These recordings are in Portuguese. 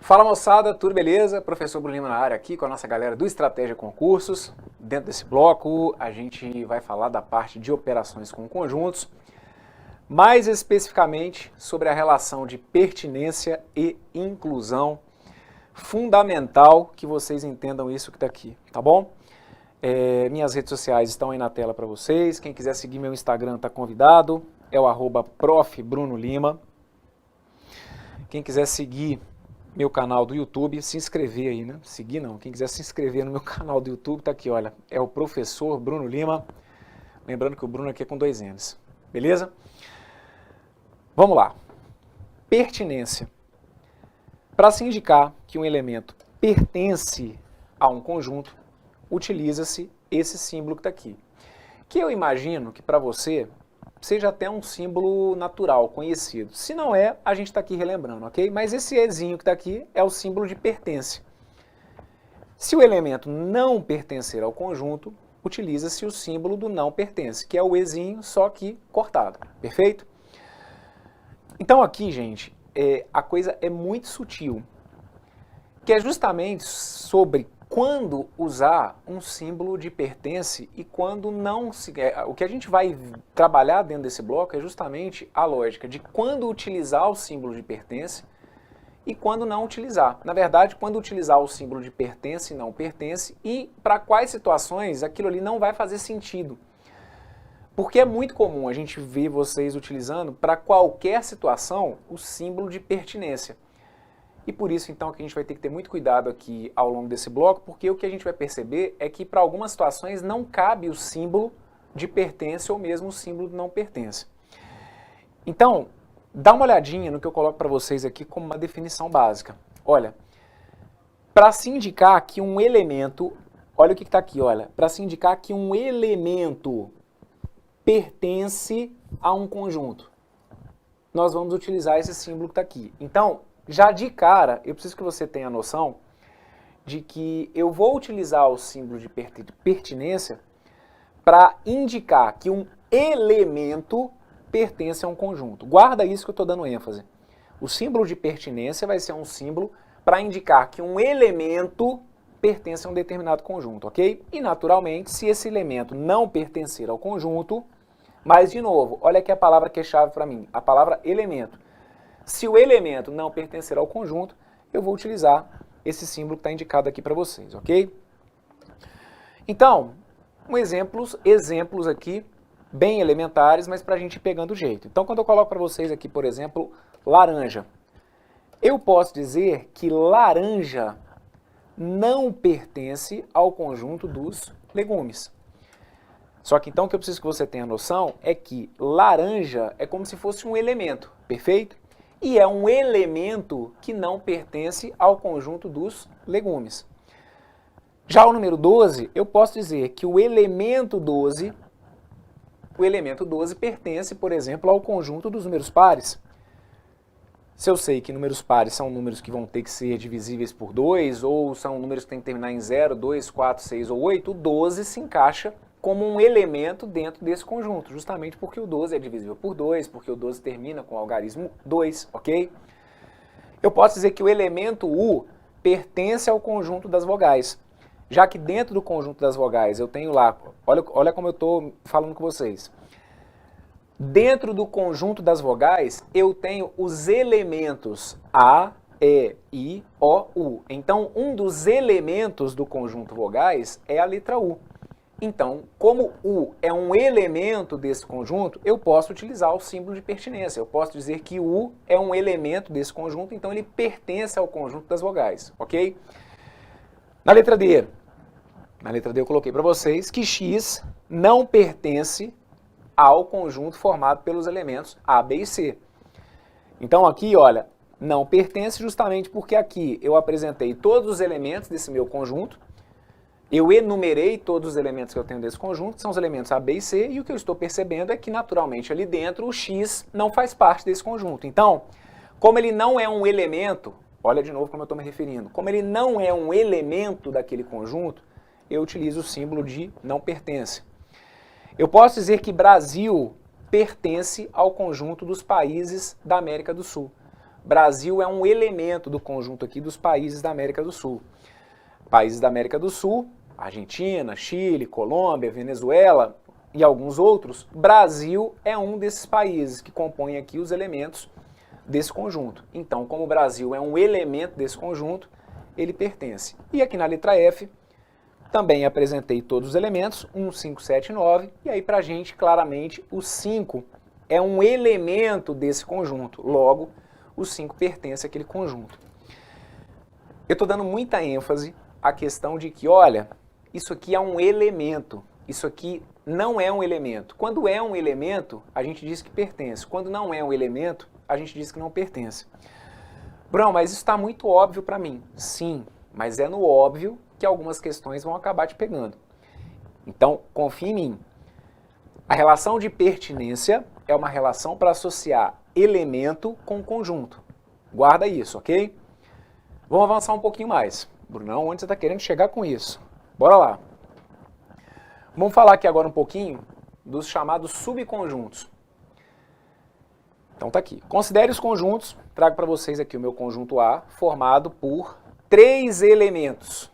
Fala moçada, tudo beleza? Professor Bruno Lima na área aqui com a nossa galera do Estratégia Concursos. Dentro desse bloco a gente vai falar da parte de operações com conjuntos, mais especificamente sobre a relação de pertinência e inclusão. Fundamental que vocês entendam isso que está aqui, tá bom? Minhas redes sociais estão aí na tela para vocês. Quem quiser seguir meu Instagram está convidado, é o @profbrunolima. Quem quiser seguir meu canal do YouTube, se inscrever aí, né? Seguir não, quem quiser se inscrever no meu canal do YouTube, tá aqui, olha, é o Professor Bruno Lima. Lembrando que o Bruno aqui é com 2 N's, beleza? Vamos lá. Pertinência. Para se indicar que um elemento pertence a um conjunto, utiliza-se esse símbolo que está aqui. Que eu imagino que para você seja até um símbolo natural, conhecido. Se não é, a gente está aqui relembrando, ok? Mas esse Ezinho que está aqui é o símbolo de pertence. Se o elemento não pertencer ao conjunto, utiliza-se o símbolo do não pertence, que é o Ezinho, só que cortado, perfeito? Então aqui, gente, a coisa é muito sutil, que é justamente sobre quando usar um símbolo de pertence e quando não se... O que a gente vai trabalhar dentro desse bloco é justamente a lógica de quando utilizar o símbolo de pertence e quando não utilizar. Na verdade, quando utilizar o símbolo de pertence e não pertence e para quais situações aquilo ali não vai fazer sentido. Porque é muito comum a gente ver vocês utilizando para qualquer situação o símbolo de pertinência. E por isso, então, que a gente vai ter que ter muito cuidado aqui ao longo desse bloco, porque o que a gente vai perceber é que para algumas situações não cabe o símbolo de pertence ou mesmo o símbolo de não pertence. Então, dá uma olhadinha no que eu coloco para vocês aqui como uma definição básica. Olha, para se indicar que um elemento, olha o que está aqui, olha, para se indicar que um elemento pertence a um conjunto, nós vamos utilizar esse símbolo que está aqui. Então, já de cara, eu preciso que você tenha a noção de que eu vou utilizar o símbolo de pertinência para indicar que um elemento pertence a um conjunto. Guarda isso que eu estou dando ênfase. O símbolo de pertinência vai ser um símbolo para indicar que um elemento pertence a um determinado conjunto, ok? E, naturalmente, se esse elemento não pertencer ao conjunto, mas, de novo, olha aqui a palavra que é chave para mim, a palavra elemento. Se o elemento não pertencer ao conjunto, eu vou utilizar esse símbolo que está indicado aqui para vocês, ok? Então, exemplos aqui, bem elementares, mas para a gente ir pegando o jeito. Então, quando eu coloco para vocês aqui, por exemplo, laranja, eu posso dizer que laranja não pertence ao conjunto dos legumes. Só que então o que eu preciso que você tenha noção é que laranja é como se fosse um elemento, perfeito? E é um elemento que não pertence ao conjunto dos legumes. Já o número 12, eu posso dizer que o elemento 12 pertence, por exemplo, ao conjunto dos números pares. Se eu sei que números pares são números que vão ter que ser divisíveis por 2, ou são números que têm que terminar em 0, 2, 4, 6 ou 8, o 12 se encaixa como um elemento dentro desse conjunto, justamente porque o 12 é divisível por 2, porque o 12 termina com o algarismo 2, ok? Eu posso dizer que o elemento U pertence ao conjunto das vogais, já que dentro do conjunto das vogais eu tenho lá, olha como eu estou falando com vocês, dentro do conjunto das vogais eu tenho os elementos A, E, I, O, U. Então, um dos elementos do conjunto vogais é a letra U. Então, como U é um elemento desse conjunto, eu posso utilizar o símbolo de pertinência. Eu posso dizer que U é um elemento desse conjunto, então ele pertence ao conjunto das vogais, ok? Na letra D eu coloquei para vocês que X não pertence ao conjunto formado pelos elementos A, B e C. Então aqui, olha, não pertence justamente porque aqui eu apresentei todos os elementos desse meu conjunto, eu enumerei todos os elementos que eu tenho desse conjunto, que são os elementos A, B e C, e o que eu estou percebendo é que, naturalmente, ali dentro, o X não faz parte desse conjunto. Então, como ele não é um elemento, olha de novo como eu estou me referindo, como ele não é um elemento daquele conjunto, eu utilizo o símbolo de não pertence. Eu posso dizer que Brasil pertence ao conjunto dos países da América do Sul. Brasil é um elemento do conjunto aqui dos países da América do Sul. Países da América do Sul, Argentina, Chile, Colômbia, Venezuela e alguns outros, Brasil é um desses países que compõem aqui os elementos desse conjunto. Então, como o Brasil é um elemento desse conjunto, ele pertence. E aqui na letra F, também apresentei todos os elementos, 1, 5, 7 e 9, e aí pra gente, claramente, o 5 é um elemento desse conjunto, logo, o 5 pertence àquele conjunto. Eu estou dando muita ênfase à questão de que, olha, isso aqui é um elemento, isso aqui não é um elemento. Quando é um elemento, a gente diz que pertence. Quando não é um elemento, a gente diz que não pertence. Bruno, mas isso está muito óbvio para mim. Sim, mas é no óbvio que algumas questões vão acabar te pegando. Então, confie em mim. A relação de pertinência é uma relação para associar elemento com conjunto. Guarda isso, ok? Vamos avançar um pouquinho mais. Brunão, onde você está querendo chegar com isso? Bora lá. Vamos falar aqui agora um pouquinho dos chamados subconjuntos. Então tá aqui. Considere os conjuntos. Trago para vocês aqui o meu conjunto A, formado por 3 elementos.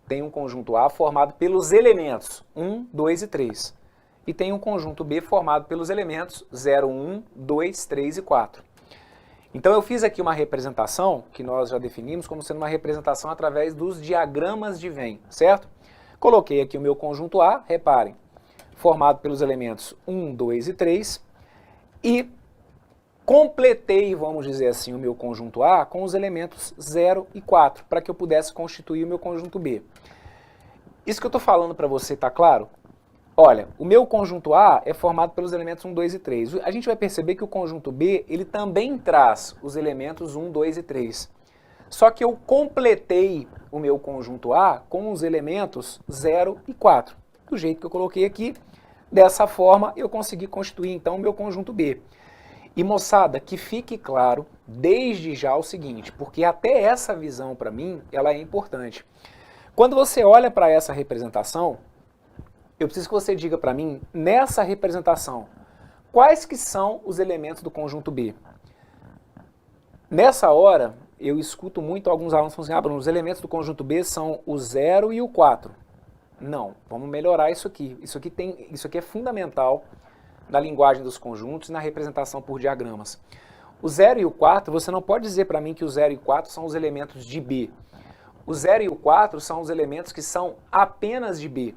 Tem um conjunto A formado pelos elementos 1, 2 e 3. E tem um conjunto B formado pelos elementos 0, 1, 2, 3 e 4. Então eu fiz aqui uma representação, que nós já definimos como sendo uma representação através dos diagramas de Venn, certo? Coloquei aqui o meu conjunto A, reparem, formado pelos elementos 1, 2 e 3, e completei, vamos dizer assim, o meu conjunto A com os elementos 0 e 4, para que eu pudesse constituir o meu conjunto B. Isso que eu estou falando para você está claro? Olha, o meu conjunto A é formado pelos elementos 1, 2 e 3. A gente vai perceber que o conjunto B, ele também traz os elementos 1, 2 e 3. Só que eu completei o meu conjunto A com os elementos 0 e 4. Do jeito que eu coloquei aqui, dessa forma eu consegui constituir então o meu conjunto B. E moçada, que fique claro desde já o seguinte, porque até essa visão para mim, ela é importante. Quando você olha para essa representação, eu preciso que você diga para mim, nessa representação, quais que são os elementos do conjunto B? Nessa hora, eu escuto muito alguns alunos falando assim, Bruno, os elementos do conjunto B são o 0 e o 4. Não, vamos melhorar isso aqui. Isso aqui é fundamental na linguagem dos conjuntos e na representação por diagramas. O 0 e o 4, você não pode dizer para mim que o 0 e o 4 são os elementos de B. O 0 e o 4 são os elementos que são apenas de B.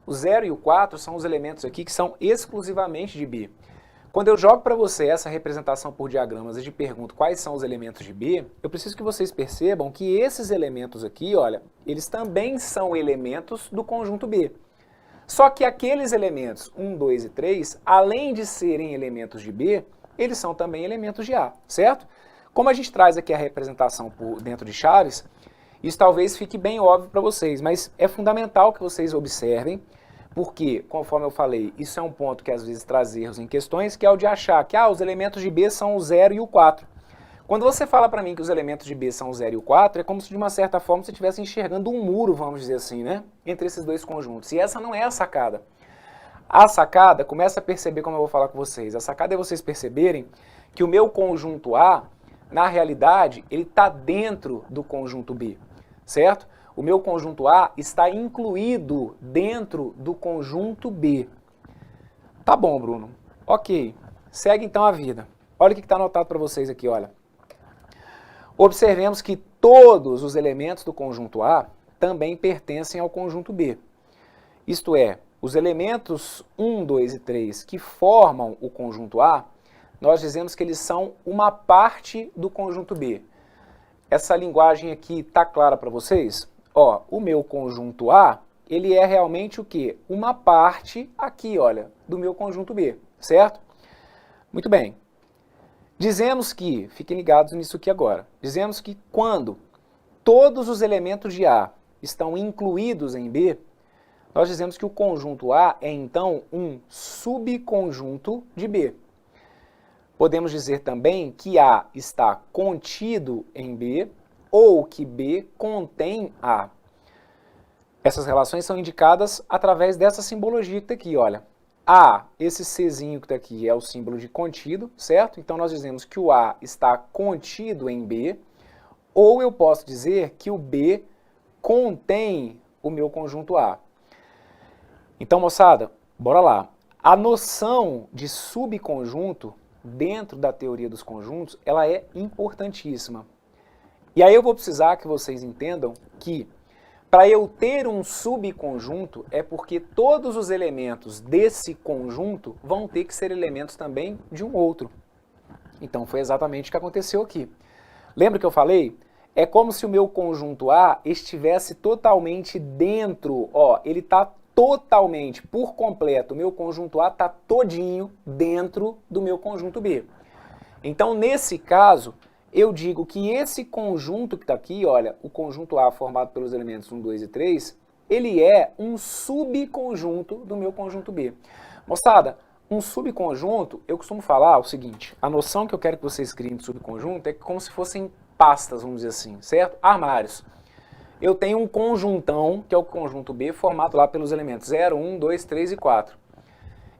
O 0 e o 4 são os elementos aqui que são exclusivamente de B. Quando eu jogo para você essa representação por diagramas e te pergunto quais são os elementos de B, eu preciso que vocês percebam que esses elementos aqui, olha, eles também são elementos do conjunto B. Só que aqueles elementos 1, 2 e 3, além de serem elementos de B, eles são também elementos de A, certo? Como a gente traz aqui a representação por dentro de chaves, isso talvez fique bem óbvio para vocês, mas é fundamental que vocês observem, porque, conforme eu falei, isso é um ponto que às vezes traz erros em questões, que é o de achar que os elementos de B são o 0 e o 4. Quando você fala para mim que os elementos de B são o 0 e o 4, é como se de uma certa forma você estivesse enxergando um muro, vamos dizer assim, né? Entre esses dois conjuntos. E essa não é a sacada. A sacada, começa a perceber como eu vou falar com vocês, a sacada é vocês perceberem que o meu conjunto A, na realidade, ele está dentro do conjunto B, certo? O meu conjunto A está incluído dentro do conjunto B. Tá bom, Bruno. Ok. Segue então a vida. Olha o que está anotado para vocês aqui, olha. Observemos que todos os elementos do conjunto A também pertencem ao conjunto B. Isto é, os elementos 1, 2 e 3 que formam o conjunto A, nós dizemos que eles são uma parte do conjunto B. Essa linguagem aqui está clara para vocês? Ó, o meu conjunto A, ele é realmente o quê? Uma parte aqui, olha, do meu conjunto B, certo? Muito bem. Dizemos que, fiquem ligados nisso aqui agora, dizemos que quando todos os elementos de A estão incluídos em B, nós dizemos que o conjunto A é então um subconjunto de B. Podemos dizer também que A está contido em B ou que B contém A. Essas relações são indicadas através dessa simbologia que está aqui, olha. A, esse Czinho que está aqui é o símbolo de contido, certo? Então nós dizemos que o A está contido em B, ou eu posso dizer que o B contém o meu conjunto A. Então, moçada, bora lá. A noção de subconjunto dentro da teoria dos conjuntos, ela é importantíssima. E aí eu vou precisar que vocês entendam que para eu ter um subconjunto é porque todos os elementos desse conjunto vão ter que ser elementos também de um outro. Então foi exatamente o que aconteceu aqui. Lembra que eu falei? É como se o meu conjunto A estivesse totalmente dentro, ó, ele está totalmente, por completo, o meu conjunto A está todinho dentro do meu conjunto B. Então nesse caso, eu digo que esse conjunto que está aqui, olha, o conjunto A formado pelos elementos 1, 2 e 3, ele é um subconjunto do meu conjunto B. Moçada, um subconjunto, eu costumo falar o seguinte, a noção que eu quero que vocês criem de subconjunto é como se fossem pastas, vamos dizer assim, certo? Armários. Eu tenho um conjuntão, que é o conjunto B, formado lá pelos elementos 0, 1, 2, 3 e 4.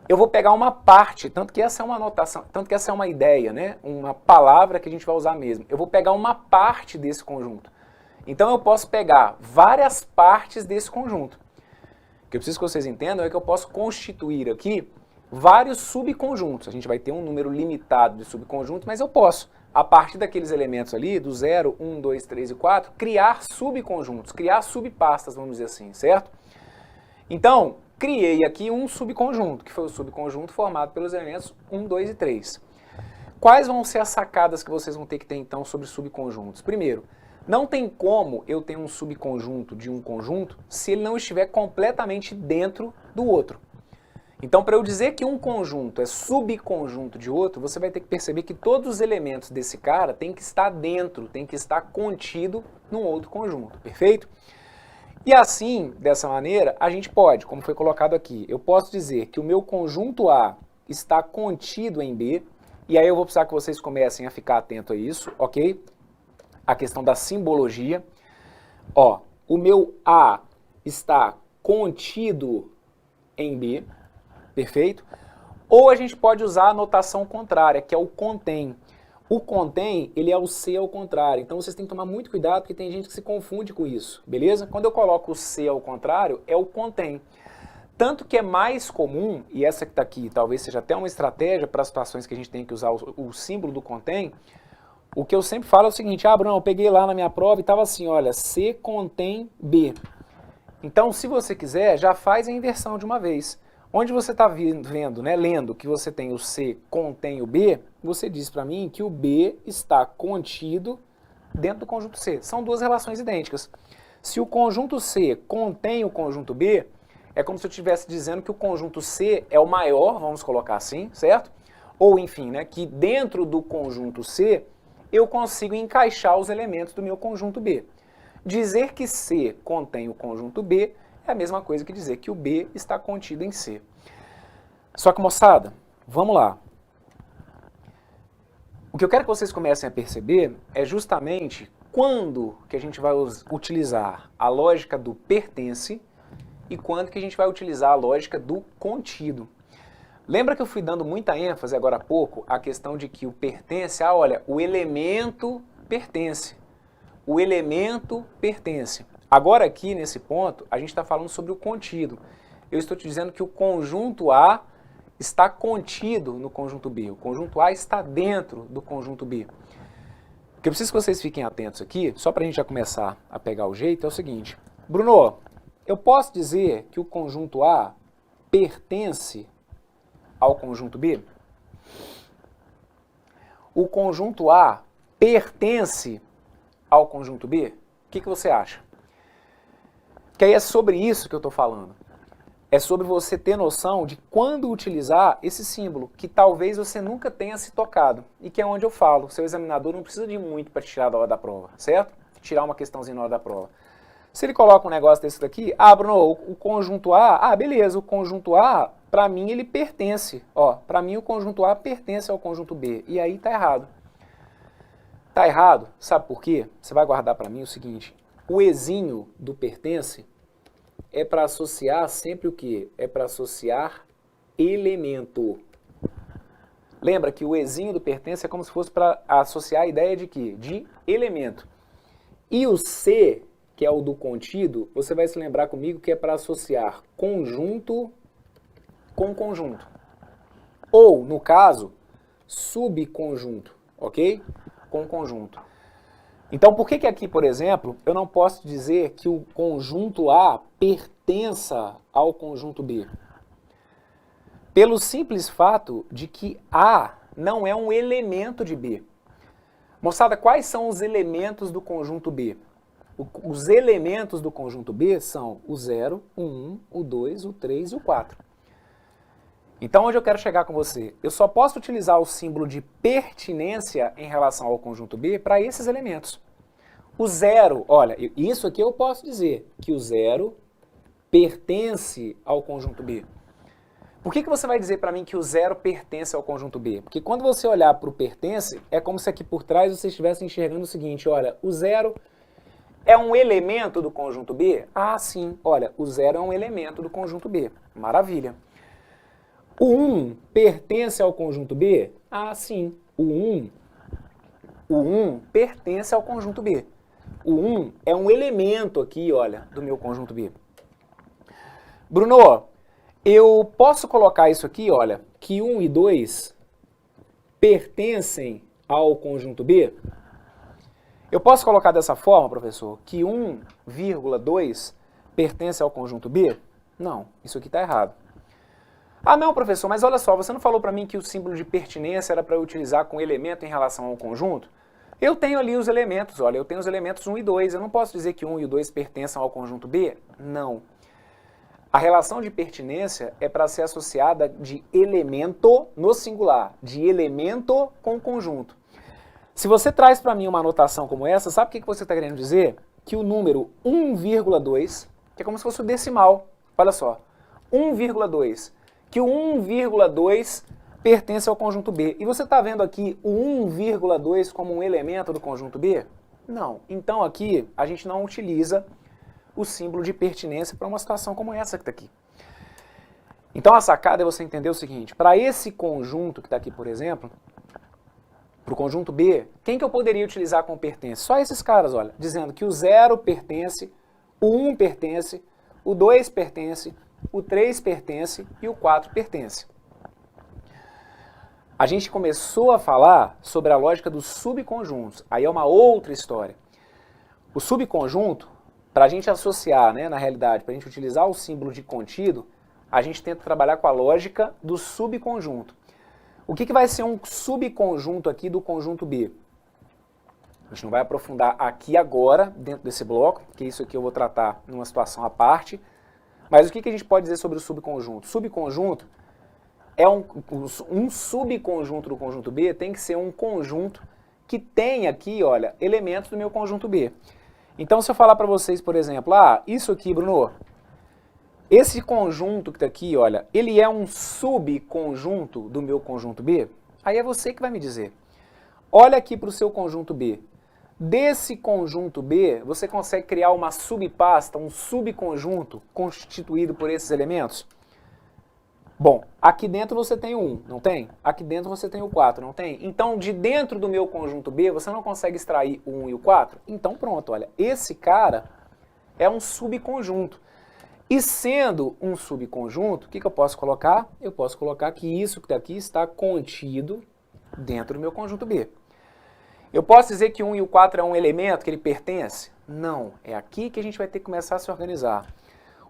Eu vou pegar uma parte, tanto que essa é uma anotação, tanto que essa é uma ideia, né? Uma palavra que a gente vai usar mesmo. Eu vou pegar uma parte desse conjunto. Então eu posso pegar várias partes desse conjunto. O que eu preciso que vocês entendam é que eu posso constituir aqui vários subconjuntos. A gente vai ter um número limitado de subconjuntos, mas eu posso, a partir daqueles elementos ali, do 0, 1, 2, 3 e 4, criar subconjuntos, criar subpastas, vamos dizer assim, certo? Então, criei aqui um subconjunto, que foi o subconjunto formado pelos elementos 1, 2 e 3. Quais vão ser as sacadas que vocês vão ter que ter, então, sobre subconjuntos? Primeiro, não tem como eu ter um subconjunto de um conjunto se ele não estiver completamente dentro do outro. Então, para eu dizer que um conjunto é subconjunto de outro, você vai ter que perceber que todos os elementos desse cara têm que estar dentro, têm que estar contido num outro conjunto, perfeito? E assim, dessa maneira, a gente pode, como foi colocado aqui, eu posso dizer que o meu conjunto A está contido em B, e aí eu vou precisar que vocês comecem a ficar atento a isso, ok? A questão da simbologia. Ó, o meu A está contido em B, perfeito? Ou a gente pode usar a notação contrária, que é o contém. O contém, ele é o C ao contrário, então vocês têm que tomar muito cuidado porque tem gente que se confunde com isso, beleza? Quando eu coloco o C ao contrário, é o contém. Tanto que é mais comum, e essa que está aqui talvez seja até uma estratégia para situações que a gente tem que usar o símbolo do contém, o que eu sempre falo é o seguinte, Bruno, eu peguei lá na minha prova e estava assim, olha, C contém B. Então, se você quiser, já faz a inversão de uma vez. Onde você está vendo, né, lendo que você tem o C contém o B, você diz para mim que o B está contido dentro do conjunto C. São duas relações idênticas. Se o conjunto C contém o conjunto B, é como se eu estivesse dizendo que o conjunto C é o maior, vamos colocar assim, certo? Ou, enfim, né, que dentro do conjunto C eu consigo encaixar os elementos do meu conjunto B. Dizer que C contém o conjunto B é a mesma coisa que dizer que o B está contido em C. Só que, moçada, vamos lá. O que eu quero que vocês comecem a perceber é justamente quando que a gente vai utilizar a lógica do pertence e quando que a gente vai utilizar a lógica do contido. Lembra que eu fui dando muita ênfase agora há pouco à questão de que o pertence, olha, o elemento pertence. O elemento pertence. Agora aqui, nesse ponto, a gente está falando sobre o contido. Eu estou te dizendo que o conjunto A está contido no conjunto B. O conjunto A está dentro do conjunto B. O que eu preciso que vocês fiquem atentos aqui, só para a gente já começar a pegar o jeito, é o seguinte. Bruno, eu posso dizer que o conjunto A pertence ao conjunto B? O conjunto A pertence ao conjunto B? O que você acha? Que aí é sobre isso que eu estou falando. É sobre você ter noção de quando utilizar esse símbolo, que talvez você nunca tenha se tocado, e que é onde eu falo, seu examinador não precisa de muito para te tirar da hora da prova, certo? Tirar uma questãozinha na hora da prova. Se ele coloca um negócio desse daqui, Bruno, o conjunto A, beleza, o conjunto A, para mim ele pertence, ó, para mim o conjunto A pertence ao conjunto B, e aí tá errado. Tá errado, sabe por quê? Você vai guardar para mim o seguinte, o ezinho do pertence é para associar sempre o quê? É para associar elemento. Lembra que o ezinho do pertence é como se fosse para associar a ideia de quê? De elemento. E o C, que é o do contido, você vai se lembrar comigo que é para associar conjunto com conjunto. Ou, no caso, subconjunto, ok? Com conjunto. Então, por que aqui, por exemplo, eu não posso dizer que o conjunto A pertença ao conjunto B? Pelo simples fato de que A não é um elemento de B. Moçada, quais são os elementos do conjunto B? Os elementos do conjunto B são o 0, o 1, o 2, o 3 e o 4. Então, onde eu quero chegar com você? Eu só posso utilizar o símbolo de pertinência em relação ao conjunto B para esses elementos. O 0, olha, isso aqui eu posso dizer, que o 0 pertence ao conjunto B. Por que você vai dizer para mim que o 0 pertence ao conjunto B? Porque quando você olhar para o pertence, é como se aqui por trás você estivesse enxergando o seguinte, olha, o 0 é um elemento do conjunto B? Ah, sim, olha, o 0 é um elemento do conjunto B. Maravilha. O 1 pertence ao conjunto B? Ah, sim, o 1 pertence ao conjunto B. O 1 é um elemento aqui, olha, do meu conjunto B. Bruno, eu posso colocar isso aqui, olha, que 1 e 2 pertencem ao conjunto B? Eu posso colocar dessa forma, professor, que 1,2 pertence ao conjunto B? Não, isso aqui está errado. Ah, não, professor, mas olha só, você não falou para mim que o símbolo de pertinência era para eu utilizar com elemento em relação ao conjunto? Eu tenho ali os elementos, olha, eu tenho os elementos 1 e 2, eu não posso dizer que 1 e o 2 pertençam ao conjunto B? Não. A relação de pertinência é para ser associada de elemento no singular, de elemento com conjunto. Se você traz para mim uma anotação como essa, sabe o que você está querendo dizer? Que o número 1,2, que é como se fosse o decimal, olha só, 1,2, que o 1,2 pertence ao conjunto B. E você está vendo aqui o 1,2 como um elemento do conjunto B? Não. Então aqui a gente não utiliza o símbolo de pertinência para uma situação como essa que está aqui. Então a sacada é você entender o seguinte, para esse conjunto que está aqui, por exemplo, para o conjunto B, quem que eu poderia utilizar como pertence? Só esses caras, olha, dizendo que o 0 pertence, o 1 pertence, o 2 pertence, o 3 pertence e o 4 pertence. A gente começou a falar sobre a lógica dos subconjuntos, aí é uma outra história. O subconjunto, para a gente associar, né, na realidade, para a gente utilizar o símbolo de contido, a gente tenta trabalhar com a lógica do subconjunto. O que vai ser um subconjunto aqui do conjunto B? A gente não vai aprofundar aqui agora, dentro desse bloco, porque isso aqui eu vou tratar numa situação à parte. Mas o que a gente pode dizer sobre o subconjunto? Subconjunto é um subconjunto do conjunto B, tem que ser um conjunto que tem aqui, olha, elementos do meu conjunto B. Então, se eu falar para vocês, por exemplo, isso aqui, Bruno, esse conjunto que está aqui, olha, ele é um subconjunto do meu conjunto B? Aí é você que vai me dizer. Olha aqui para o seu conjunto B. Desse conjunto B, você consegue criar uma subpasta, um subconjunto constituído por esses elementos? Bom, aqui dentro você tem o 1, não tem? Aqui dentro você tem o 4, não tem? Então, de dentro do meu conjunto B, você não consegue extrair o 1 e o 4? Então, pronto, olha, esse cara é um subconjunto. E sendo um subconjunto, o que eu posso colocar? Eu posso colocar que isso daqui está contido dentro do meu conjunto B. Eu posso dizer que o 1 e o 4 é um elemento que ele pertence? Não, é aqui que a gente vai ter que começar a se organizar.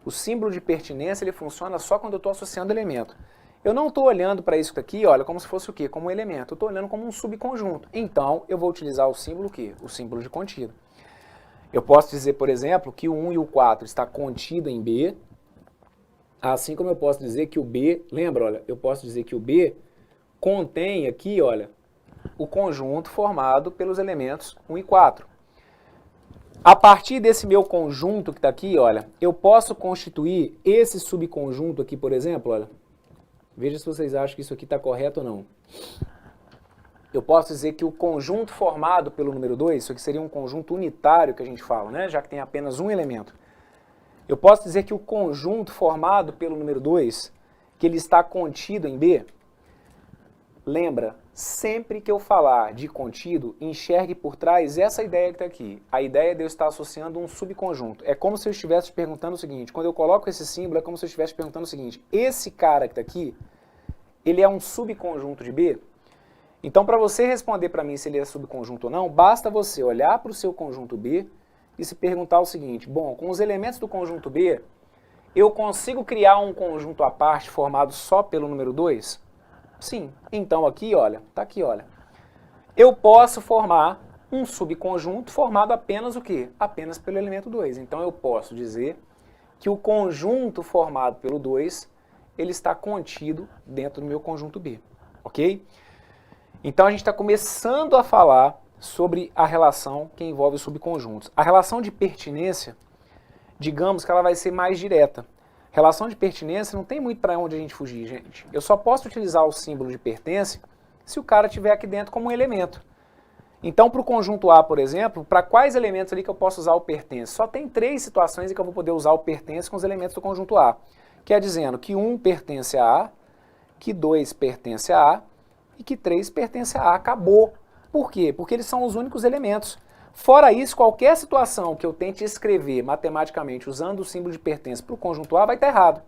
O símbolo de pertinência ele funciona só quando eu estou associando elemento. Eu não estou olhando para isso daqui, olha, como se fosse o quê? Como um elemento. Eu estou olhando como um subconjunto. Então, eu vou utilizar o símbolo o quê? O símbolo de contido. Eu posso dizer, por exemplo, que o 1 e o 4 está contido em B, assim como eu posso dizer que o B, lembra, olha, eu posso dizer que o B contém aqui, olha, o conjunto formado pelos elementos 1 e 4. A partir desse meu conjunto que está aqui, olha, eu posso constituir esse subconjunto aqui, por exemplo, olha, veja se vocês acham que isso aqui está correto ou não. Eu posso dizer que o conjunto formado pelo número 2, isso aqui seria um conjunto unitário que a gente fala, né? Já que tem apenas um elemento. Eu posso dizer que o conjunto formado pelo número 2, que ele está contido em B? Lembra, sempre que eu falar de contido, enxergue por trás essa ideia que está aqui. A ideia de eu estar associando um subconjunto. É como se eu estivesse te perguntando o seguinte, quando eu coloco esse símbolo, é como se eu estivesse te perguntando o seguinte, esse cara que está aqui, ele é um subconjunto de B? Então, para você responder para mim se ele é subconjunto ou não, basta você olhar para o seu conjunto B e se perguntar o seguinte, bom, com os elementos do conjunto B, eu consigo criar um conjunto à parte formado só pelo número 2? Sim. Então aqui, olha, tá aqui, olha. Eu posso formar um subconjunto formado apenas o quê? Apenas pelo elemento 2. Então eu posso dizer que o conjunto formado pelo 2, ele está contido dentro do meu conjunto B, ok? Então a gente está começando a falar sobre a relação que envolve os subconjuntos. A relação de pertinência, digamos que ela vai ser mais direta. Relação de pertinência não tem muito para onde a gente fugir, gente. Eu só posso utilizar o símbolo de pertence se o cara estiver aqui dentro como um elemento. Então, para o conjunto A, por exemplo, para quais elementos ali que eu posso usar o pertence? Só tem 3 situações em que eu vou poder usar o pertence com os elementos do conjunto A. Que é dizendo que 1 pertence a A, que 2 pertence a A e que 3 pertence a A. Acabou. Por quê? Porque eles são os únicos elementos. Fora isso, qualquer situação que eu tente escrever matematicamente usando o símbolo de pertence para o conjunto A vai estar errado.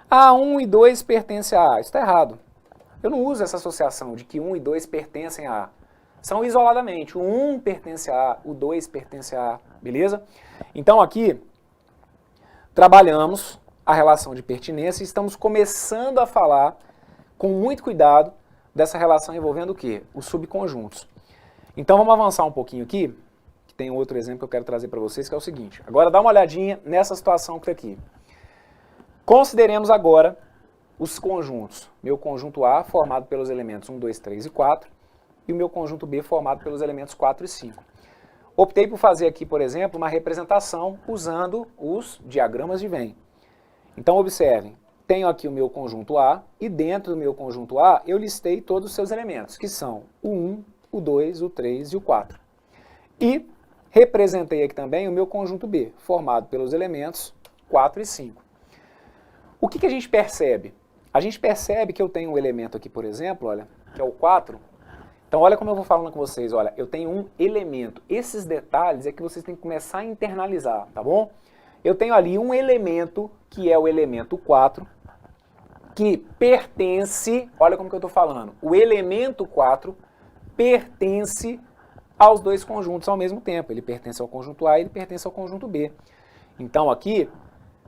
Ah, 1 e 2 pertencem a A. Isso está errado. Eu não uso essa associação de que 1 e 2 pertencem a A. São isoladamente. O 1 pertence a A, o 2 pertence a A. Beleza? Então aqui, trabalhamos a relação de pertinência e estamos começando a falar com muito cuidado dessa relação envolvendo o quê? Os subconjuntos. Então vamos avançar um pouquinho aqui. Tem outro exemplo que eu quero trazer para vocês, que é o seguinte. Agora dá uma olhadinha nessa situação que está aqui. Consideremos agora os conjuntos. Meu conjunto A formado pelos elementos 1, 2, 3 e 4 e o meu conjunto B formado pelos elementos 4 e 5. Optei por fazer aqui, por exemplo, uma representação usando os diagramas de Venn. Então observem, tenho aqui o meu conjunto A e dentro do meu conjunto A eu listei todos os seus elementos, que são o 1, o 2, o 3 e o 4. E representei aqui também o meu conjunto B, formado pelos elementos 4 e 5. O que a gente percebe? A gente percebe que eu tenho um elemento aqui, por exemplo, olha, que é o 4. Então, olha como eu vou falando com vocês, olha, eu tenho um elemento. Esses detalhes é que vocês têm que começar a internalizar, tá bom? Eu tenho ali um elemento, que é o elemento 4, que pertence, olha como que eu estou falando, o elemento 4 pertence aos dois conjuntos ao mesmo tempo. Ele pertence ao conjunto A e ele pertence ao conjunto B. Então aqui,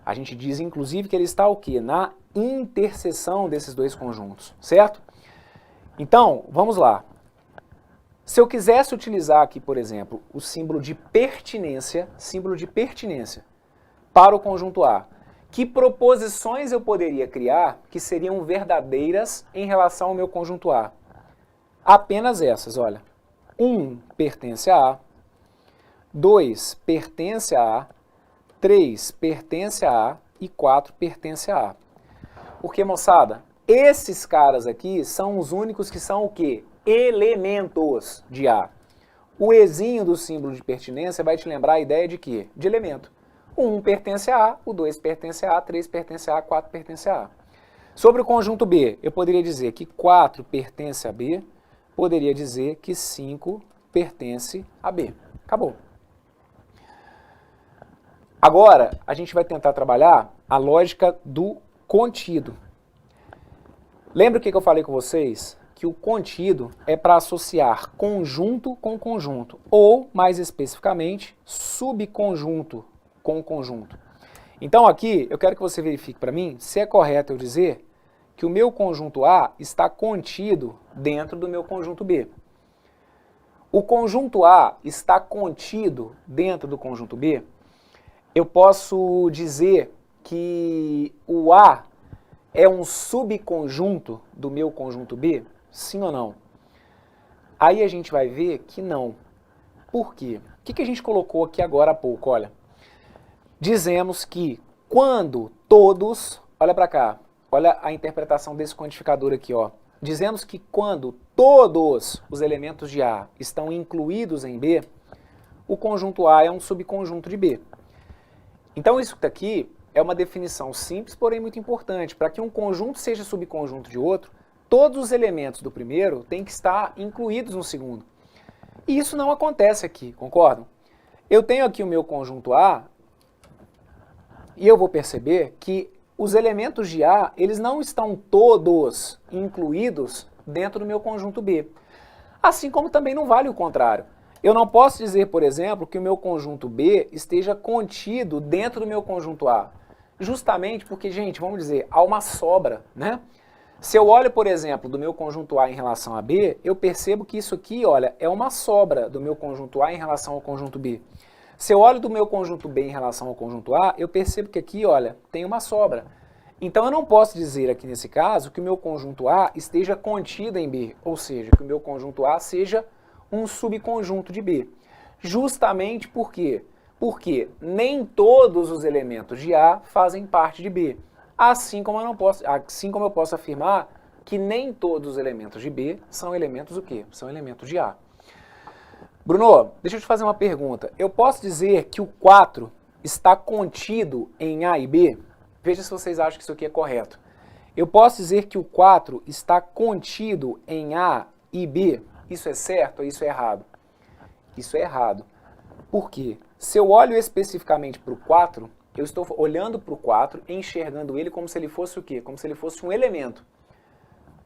a gente diz inclusive que ele está o quê? Na interseção desses dois conjuntos, certo? Então, vamos lá. Se eu quisesse utilizar aqui, por exemplo, o símbolo de pertinência para o conjunto A, que proposições eu poderia criar que seriam verdadeiras em relação ao meu conjunto A? Apenas essas, olha. 1 pertence a A, 2 pertence a A, 3 pertence a A e 4 pertence a A. Porque, moçada, esses caras aqui são os únicos que são o quê? Elementos de A. O Ezinho do símbolo de pertinência vai te lembrar a ideia de quê? De elemento. O 1 pertence a A, o 2 pertence a A, 3 pertence a A, 4 pertence a A. Sobre o conjunto B, eu poderia dizer que 4 pertence a B, poderia dizer que 5 pertence a B. Acabou. Agora, a gente vai tentar trabalhar a lógica do contido. Lembra o que eu falei com vocês? Que o contido é para associar conjunto com conjunto, ou, mais especificamente, subconjunto com conjunto. Então aqui, eu quero que você verifique para mim se é correto eu dizer que o meu conjunto A está contido dentro do meu conjunto B. O conjunto A está contido dentro do conjunto B? Eu posso dizer que o A é um subconjunto do meu conjunto B? Sim ou não? Aí a gente vai ver que não. Por quê? O que a gente colocou aqui agora há pouco? Olha, dizemos que quando todos... Olha para cá. Olha a interpretação desse quantificador aqui, ó. Dizemos que quando todos os elementos de A estão incluídos em B, o conjunto A é um subconjunto de B. Então isso aqui é uma definição simples, porém muito importante. Para que um conjunto seja subconjunto de outro, todos os elementos do primeiro têm que estar incluídos no segundo. E isso não acontece aqui, concordam? Eu tenho aqui o meu conjunto A e eu vou perceber que os elementos de A, eles não estão todos incluídos dentro do meu conjunto B. Assim como também não vale o contrário. Eu não posso dizer, por exemplo, que o meu conjunto B esteja contido dentro do meu conjunto A. Justamente porque, gente, vamos dizer, há uma sobra, né? Se eu olho, por exemplo, do meu conjunto A em relação a B, eu percebo que isso aqui, olha, é uma sobra do meu conjunto A em relação ao conjunto B. Se eu olho do meu conjunto B em relação ao conjunto A, eu percebo que aqui, olha, tem uma sobra. Então eu não posso dizer aqui nesse caso que o meu conjunto A esteja contido em B, ou seja, que o meu conjunto A seja um subconjunto de B. Justamente por quê? Porque nem todos os elementos de A fazem parte de B. Assim como eu posso afirmar que nem todos os elementos de B são elementos o quê? São elementos de A. Bruno, deixa eu te fazer uma pergunta. Eu posso dizer que o 4 está contido em A e B? Veja se vocês acham que isso aqui é correto. Eu posso dizer que o 4 está contido em A e B? Isso é certo ou isso é errado? Isso é errado. Por quê? Se eu olho especificamente para o 4, eu estou olhando para o 4 e enxergando ele como se ele fosse o quê? Como se ele fosse um elemento.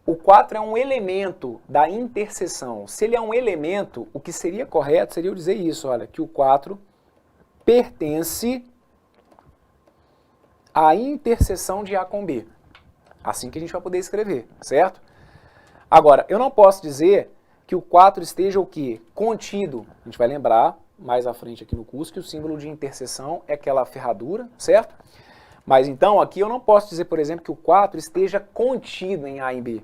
O 4 é um elemento da interseção. Se ele é um elemento, o que seria correto seria eu dizer isso, olha, que o 4 pertence à interseção de A com B. Assim que a gente vai poder escrever, certo? Agora, eu não posso dizer que o 4 esteja o quê? Contido. A gente vai lembrar mais à frente aqui no curso que o símbolo de interseção é aquela ferradura, certo? Mas então aqui eu não posso dizer, por exemplo, que o 4 esteja contido em A e B.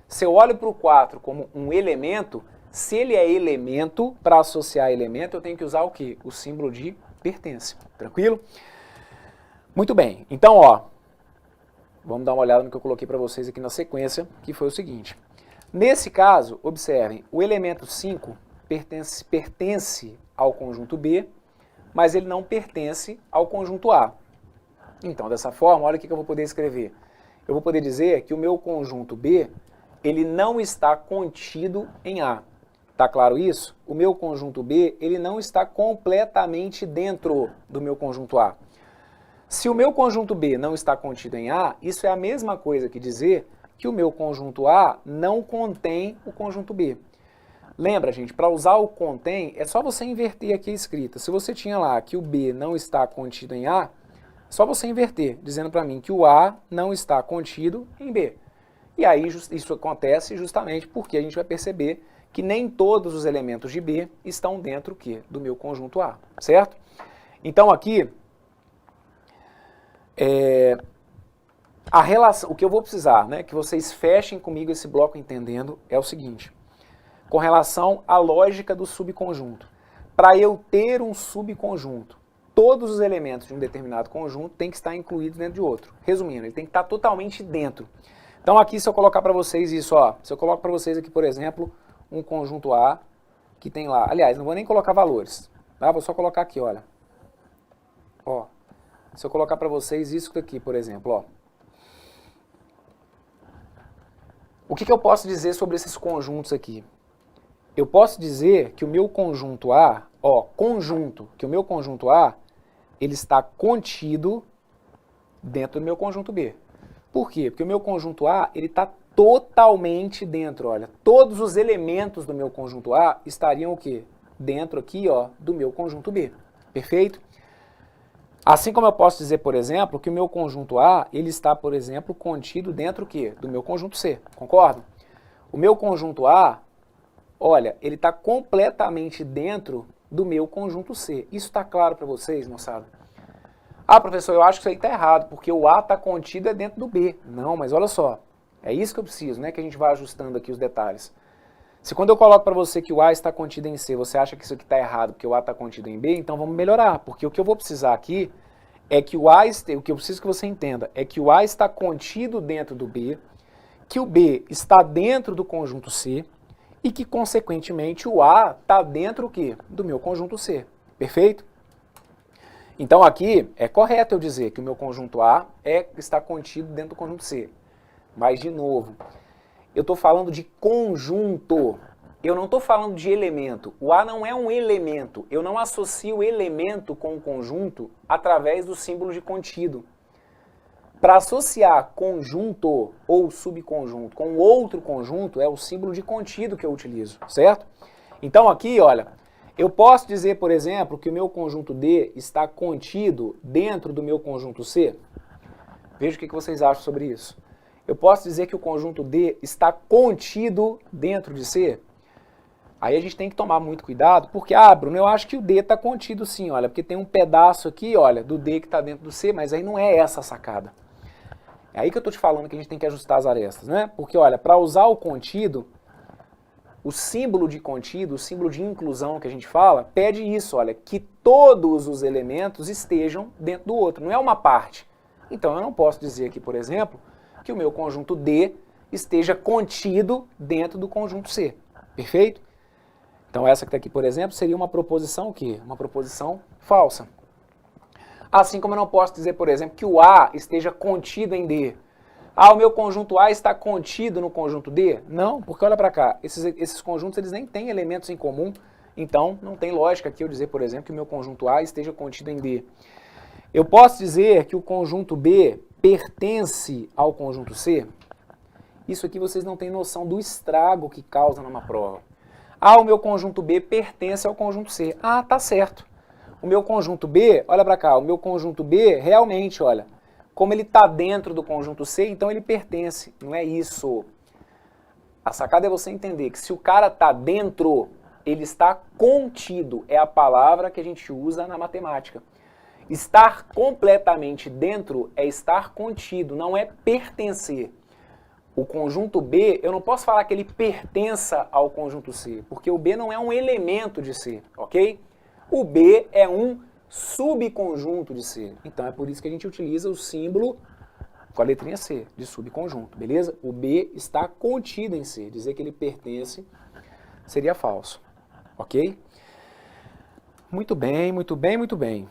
Se eu olho para o 4 como um elemento, se ele é elemento, para associar elemento, eu tenho que usar o quê? O símbolo de pertence. Tranquilo? Muito bem. Então, ó, vamos dar uma olhada no que eu coloquei para vocês aqui na sequência, que foi o seguinte. Nesse caso, observem, o elemento 5 pertence ao conjunto B, mas ele não pertence ao conjunto A. Então, dessa forma, olha o que eu vou poder escrever. Eu vou poder dizer que o meu conjunto B, ele não está contido em A. Tá claro isso? O meu conjunto B, ele não está completamente dentro do meu conjunto A. Se o meu conjunto B não está contido em A, isso é a mesma coisa que dizer que o meu conjunto A não contém o conjunto B. Lembra, gente, para usar o contém, é só você inverter aqui a escrita. Se você tinha lá que o B não está contido em A, é só você inverter, dizendo para mim que o A não está contido em B. E aí isso acontece justamente porque a gente vai perceber que nem todos os elementos de B estão dentro do meu conjunto A, certo? Então aqui, a relação, o que eu vou precisar, né, que vocês fechem comigo esse bloco entendendo, é o seguinte. Com relação à lógica do subconjunto. Para eu ter um subconjunto, todos os elementos de um determinado conjunto têm que estar incluídos dentro de outro. Resumindo, ele tem que estar totalmente dentro. Então aqui, se eu colocar para vocês isso, ó, se eu coloco para vocês aqui, por exemplo, um conjunto A, que tem lá, aliás, não vou nem colocar valores, tá? Vou só colocar aqui, olha. Ó, se eu colocar para vocês isso aqui, por exemplo, ó. O que eu posso dizer sobre esses conjuntos aqui? Eu posso dizer que o meu conjunto A, ó, que o meu conjunto A, ele está contido dentro do meu conjunto B. Por quê? Porque o meu conjunto A, ele está totalmente dentro, olha. Todos os elementos do meu conjunto A estariam o quê? Dentro aqui, ó, do meu conjunto B. Perfeito? Assim como eu posso dizer, por exemplo, que o meu conjunto A, ele está, por exemplo, contido dentro o quê? Do meu conjunto C. Concordo? O meu conjunto A, olha, ele está completamente dentro do meu conjunto C. Isso está claro para vocês, moçada? Ah, professor, eu acho que isso aí está errado, porque o A está contido dentro do B. Não, mas olha só, é isso que eu preciso, né? Que a gente vai ajustando aqui os detalhes. Se quando eu coloco para você que o A está contido em C, você acha que isso aqui está errado, porque o A está contido em B, então vamos melhorar, porque o que eu vou precisar aqui é que o A, o que eu preciso que você entenda, é que o A está contido dentro do B, que o B está dentro do conjunto C, e que, consequentemente, o A está dentro o quê? Do meu conjunto C. Perfeito? Então aqui é correto eu dizer que o meu conjunto A está contido dentro do conjunto C. Mas, de novo, eu estou falando de conjunto. Eu não estou falando de elemento. O A não é um elemento. Eu não associo elemento com o conjunto através do símbolo de contido. Para associar conjunto ou subconjunto com outro conjunto, é o símbolo de contido que eu utilizo, certo? Então aqui, olha, eu posso dizer, por exemplo, que o meu conjunto D está contido dentro do meu conjunto C? Veja o que vocês acham sobre isso. Eu posso dizer que o conjunto D está contido dentro de C? Aí a gente tem que tomar muito cuidado, porque, Bruno, eu acho que o D está contido sim, olha, porque tem um pedaço aqui, olha, do D que está dentro do C, mas aí não é essa a sacada. É aí que eu estou te falando que a gente tem que ajustar as arestas, né? Porque, olha, para usar o contido, o símbolo de contido, o símbolo de inclusão que a gente fala, pede isso, olha, que todos os elementos estejam dentro do outro, não é uma parte. Então eu não posso dizer aqui, por exemplo, que o meu conjunto D esteja contido dentro do conjunto C, perfeito? Então essa que está aqui, por exemplo, seria uma proposição o quê? Uma proposição falsa. Assim como eu não posso dizer, por exemplo, que o A esteja contido em D. O meu conjunto A está contido no conjunto D? Não, porque olha para cá, esses conjuntos eles nem têm elementos em comum, então não tem lógica aqui eu dizer, por exemplo, que o meu conjunto A esteja contido em D. Eu posso dizer que o conjunto B pertence ao conjunto C? Isso aqui vocês não têm noção do estrago que causa numa prova. O meu conjunto B pertence ao conjunto C. Tá certo. O meu conjunto B, olha para cá, o meu conjunto B realmente, olha, como ele está dentro do conjunto C, então ele pertence. Não é isso. A sacada é você entender que se o cara está dentro, ele está contido. É a palavra que a gente usa na matemática. Estar completamente dentro é estar contido, não é pertencer. O conjunto B, eu não posso falar que ele pertença ao conjunto C, porque o B não é um elemento de C, ok? O B é um subconjunto de C. Então é por isso que a gente utiliza o símbolo com a letrinha C, de subconjunto, beleza? O B está contido em C. Dizer que ele pertence seria falso, ok? Muito bem, muito bem, muito bem.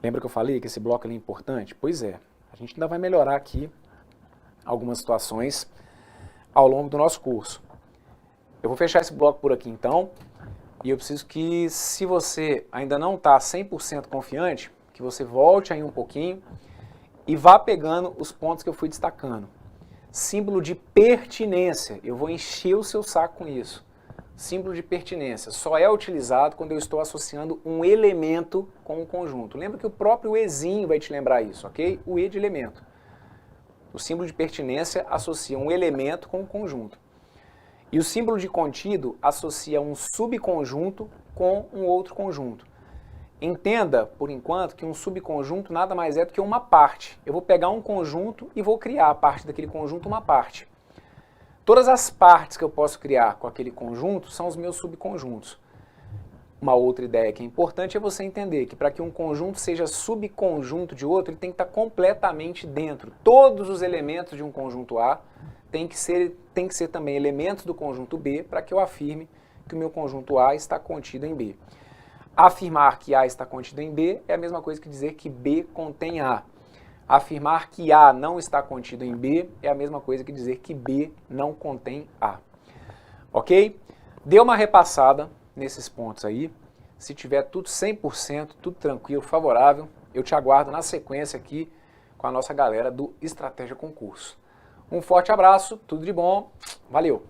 Lembra que eu falei que esse bloco ali é importante? Pois é, a gente ainda vai melhorar aqui algumas situações ao longo do nosso curso. Eu vou fechar esse bloco por aqui então. E eu preciso que, se você ainda não está 100% confiante, que você volte aí um pouquinho e vá pegando os pontos que eu fui destacando. Símbolo de pertinência, eu vou encher o seu saco com isso. Símbolo de pertinência só é utilizado quando eu estou associando um elemento com um conjunto. Lembra que o próprio Ezinho vai te lembrar isso, ok? O E de elemento. O símbolo de pertinência associa um elemento com um conjunto. E o símbolo de contido associa um subconjunto com um outro conjunto. Entenda, por enquanto, que um subconjunto nada mais é do que uma parte. Eu vou pegar um conjunto e vou criar a partir daquele conjunto uma parte. Todas as partes que eu posso criar com aquele conjunto são os meus subconjuntos. Uma outra ideia que é importante é você entender que para que um conjunto seja subconjunto de outro, ele tem que estar completamente dentro. Todos os elementos de um conjunto A tem que ser também elementos do conjunto B para que eu afirme que o meu conjunto A está contido em B. Afirmar que A está contido em B é a mesma coisa que dizer que B contém A. Afirmar que A não está contido em B é a mesma coisa que dizer que B não contém A. Ok? Dê uma repassada nesses pontos aí. Se tiver tudo 100%, tudo tranquilo, favorável, eu te aguardo na sequência aqui com a nossa galera do Estratégia Concurso. Um forte abraço, tudo de bom, valeu!